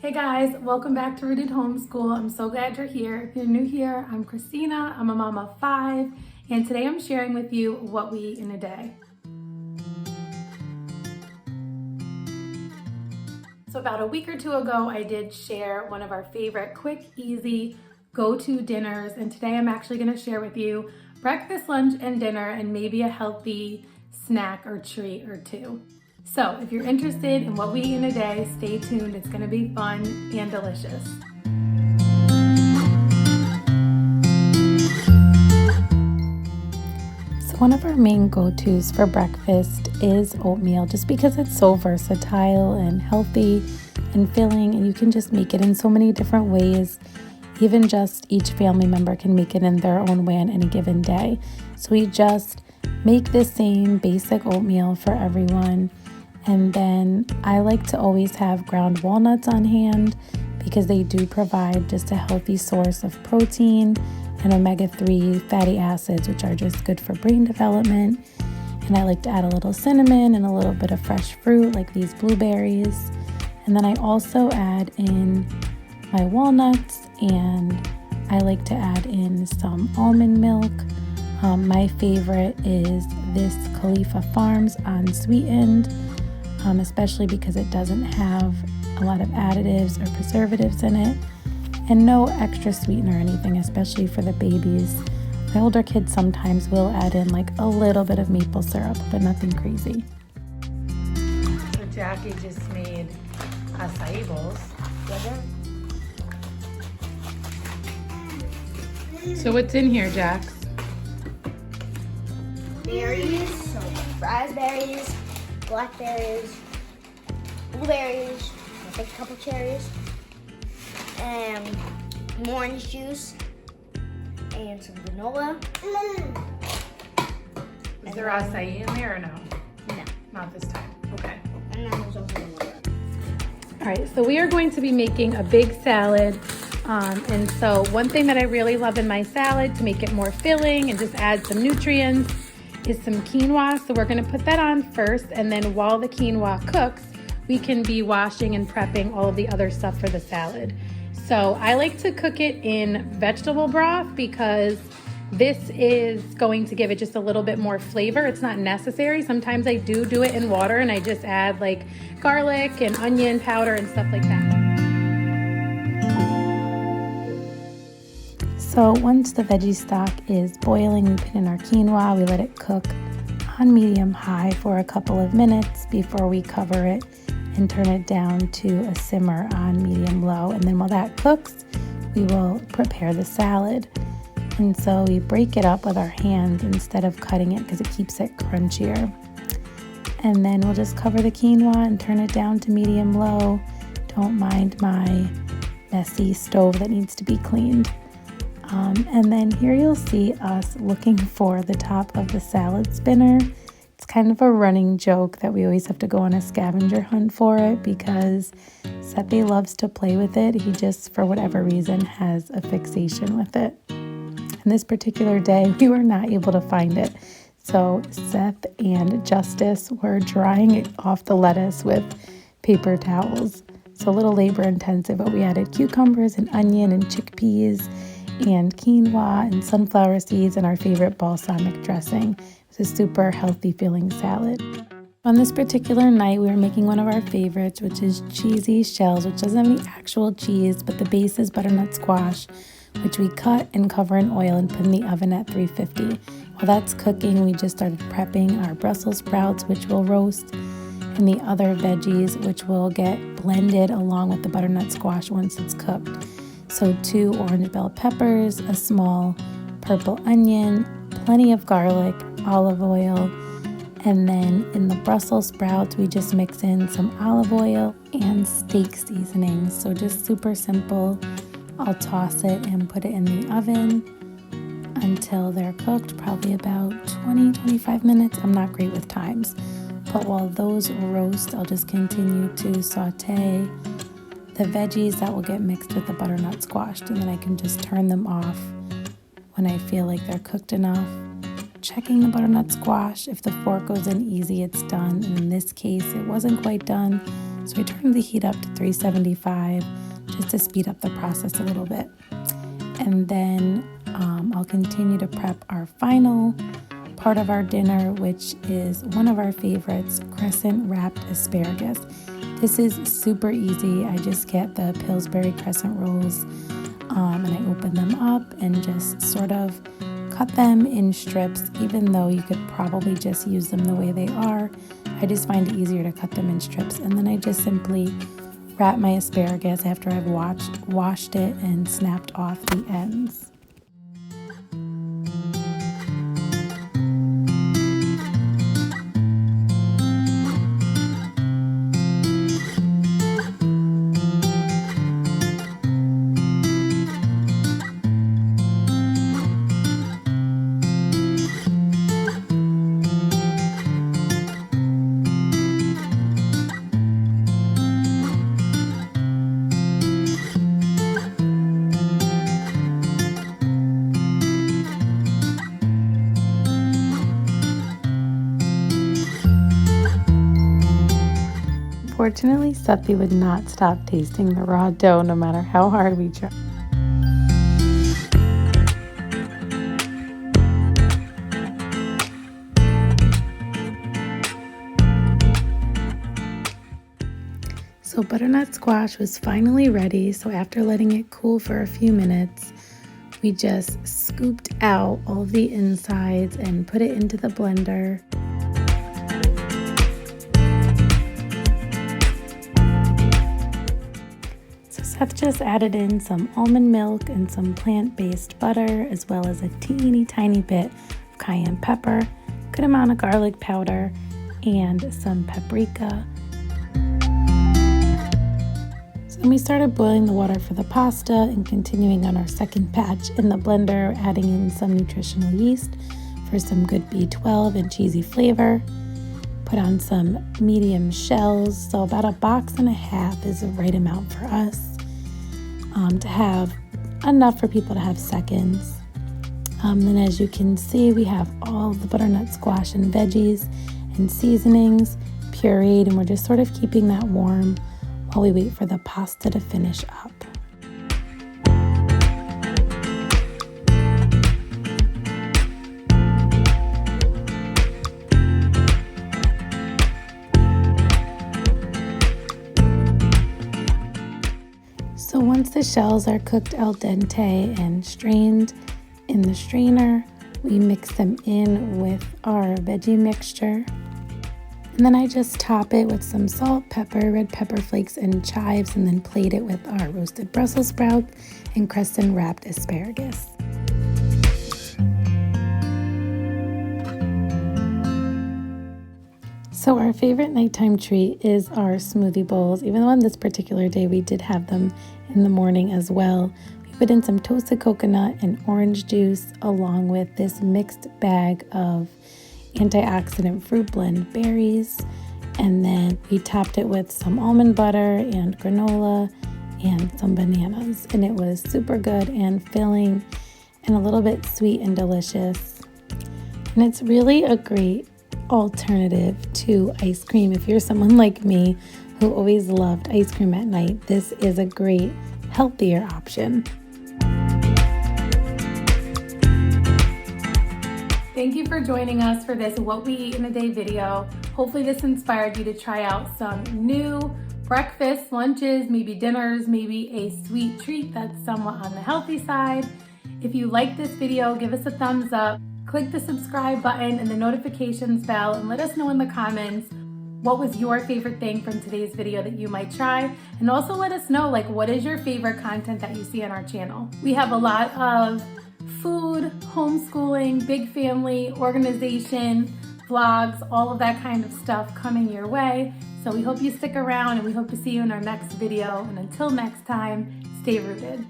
Hey guys, welcome back to Rooted Homeschool. I'm so glad you're here. If you're new here, I'm Christina. I'm a mom of 5, and today I'm sharing with you what we eat in a day. So about a week or two ago, I did share one of our favorite quick, easy, go-to dinners, and today I'm actually going to share with you breakfast, lunch, and dinner, and maybe a healthy snack or treat or two. So if you're interested in what we eat in a day, stay tuned. It's going to be fun and delicious. So one of our main go-tos for breakfast is oatmeal, just because it's so versatile and healthy and filling, and you can just make it in so many different ways. Even just each family member can make it in their own way on any given day. So we just make the same basic oatmeal for everyone. And then I like to always have ground walnuts on hand because they do provide just a healthy source of protein and omega-3 fatty acids, which are just good for brain development. And I like to add a little cinnamon and a little bit of fresh fruit like these blueberries. And then I also add in my walnuts, and I like to add in some almond milk. My favorite is this Khalifa Farms unsweetened. Especially because it doesn't have a lot of additives or preservatives in it, and no extra sweetener or anything, especially for the babies. My older kids sometimes will add in like a little bit of maple syrup, but nothing crazy. So Jackie just made acai bowls. So what's in here, Jax? Berries, so raspberries, blackberries, blueberries, I think a couple cherries, and orange juice, and some granola. Is there acai in there or no? No. Not this time. Okay. And then there's also granola. All right, so we are going to be making a big salad. And so one thing that I really love in my salad to make it more filling and just add some nutrients is some quinoa. So we're gonna put that on first, and then while the quinoa cooks, we can be washing and prepping all of the other stuff for the salad. So I like to cook it in vegetable broth because this is going to give it just a little bit more flavor. It's not necessary. Sometimes I do it in water and I just add like garlic and onion powder and stuff like that. So once the veggie stock is boiling, we put in our quinoa, we let it cook on medium-high for a couple of minutes before we cover it and turn it down to a simmer on medium-low. And then while that cooks, we will prepare the salad. And so we break it up with our hands instead of cutting it because it keeps it crunchier. And then we'll just cover the quinoa and turn it down to medium-low. Don't mind my messy stove that needs to be cleaned. And then here you'll see us looking for the top of the salad spinner. It's kind of a running joke that we always have to go on a scavenger hunt for it because Sethi loves to play with it. He just, for whatever reason, has a fixation with it. And this particular day, we were not able to find it. So Seth and Justice were drying it off the lettuce with paper towels. So a little labor intensive, but we added cucumbers and onion and chickpeas and quinoa and sunflower seeds and our favorite balsamic dressing. It's a super healthy feeling salad. On this particular night, we were making one of our favorites, which is cheesy shells, which doesn't have any actual cheese, but the base is butternut squash, which we cut and cover in oil and put in the oven at 350. While that's cooking, we just started prepping our Brussels sprouts, which we'll roast, and the other veggies, which will get blended along with the butternut squash once it's cooked. So 2 orange bell peppers, a small purple onion, plenty of garlic, olive oil, and then in the Brussels sprouts, we just mix in some olive oil and steak seasonings. So just super simple. I'll toss it and put it in the oven until they're cooked, probably about 20-25 minutes. I'm not great with times. But while those roast, I'll just continue to saute the veggies that will get mixed with the butternut squash, and then I can just turn them off when I feel like they're cooked enough. Checking the butternut squash. If the fork goes in easy, it's done. And in this case, it wasn't quite done. So I turned the heat up to 375 just to speed up the process a little bit. And then I'll continue to prep our final part of our dinner, which is one of our favorites, crescent wrapped asparagus. This is super easy. I just get the Pillsbury crescent rolls and I open them up and just sort of cut them in strips, even though you could probably just use them the way they are. I just find it easier to cut them in strips, and then I just simply wrap my asparagus after I've washed it and snapped off the ends. Unfortunately, Seppi would not stop tasting the raw dough no matter how hard we tried. So butternut squash was finally ready, so after letting it cool for a few minutes, we just scooped out all the insides and put it into the blender. Seth just added in some almond milk and some plant-based butter, as well as a teeny tiny bit of cayenne pepper, good amount of garlic powder, and some paprika. So then we started boiling the water for the pasta and continuing on our second batch in the blender, adding in some nutritional yeast for some good B12 and cheesy flavor. Put on some medium shells, so about 1.5 boxes is the right amount for us. To have enough for people to have seconds. Then as you can see, we have all the butternut squash and veggies and seasonings pureed, and we're just sort of keeping that warm while we wait for the pasta to finish up. So once the shells are cooked al dente and strained in the strainer, we mix them in with our veggie mixture. And then I just top it with some salt, pepper, red pepper flakes, and chives, and then plate it with our roasted Brussels sprouts and crescent wrapped asparagus. So our favorite nighttime treat is our smoothie bowls. Even though on this particular day we did have them in the morning as well. We put in some toasted coconut and orange juice along with this mixed bag of antioxidant fruit blend berries. And then we topped it with some almond butter and granola and some bananas. And it was super good and filling and a little bit sweet and delicious. And it's really a great alternative to ice cream. If you're someone like me who always loved ice cream at night, this is a great, healthier option. Thank you for joining us for this What We Eat in a Day video. Hopefully this inspired you to try out some new breakfasts, lunches, maybe dinners, maybe a sweet treat that's somewhat on the healthy side. If you like this video, give us a thumbs up. Click the subscribe button and the notifications bell and let us know in the comments what was your favorite thing from today's video that you might try. And also let us know, like, what is your favorite content that you see on our channel. We have a lot of food, homeschooling, big family, organization, vlogs, all of that kind of stuff coming your way. So we hope you stick around and we hope to see you in our next video. And until next time, stay rooted.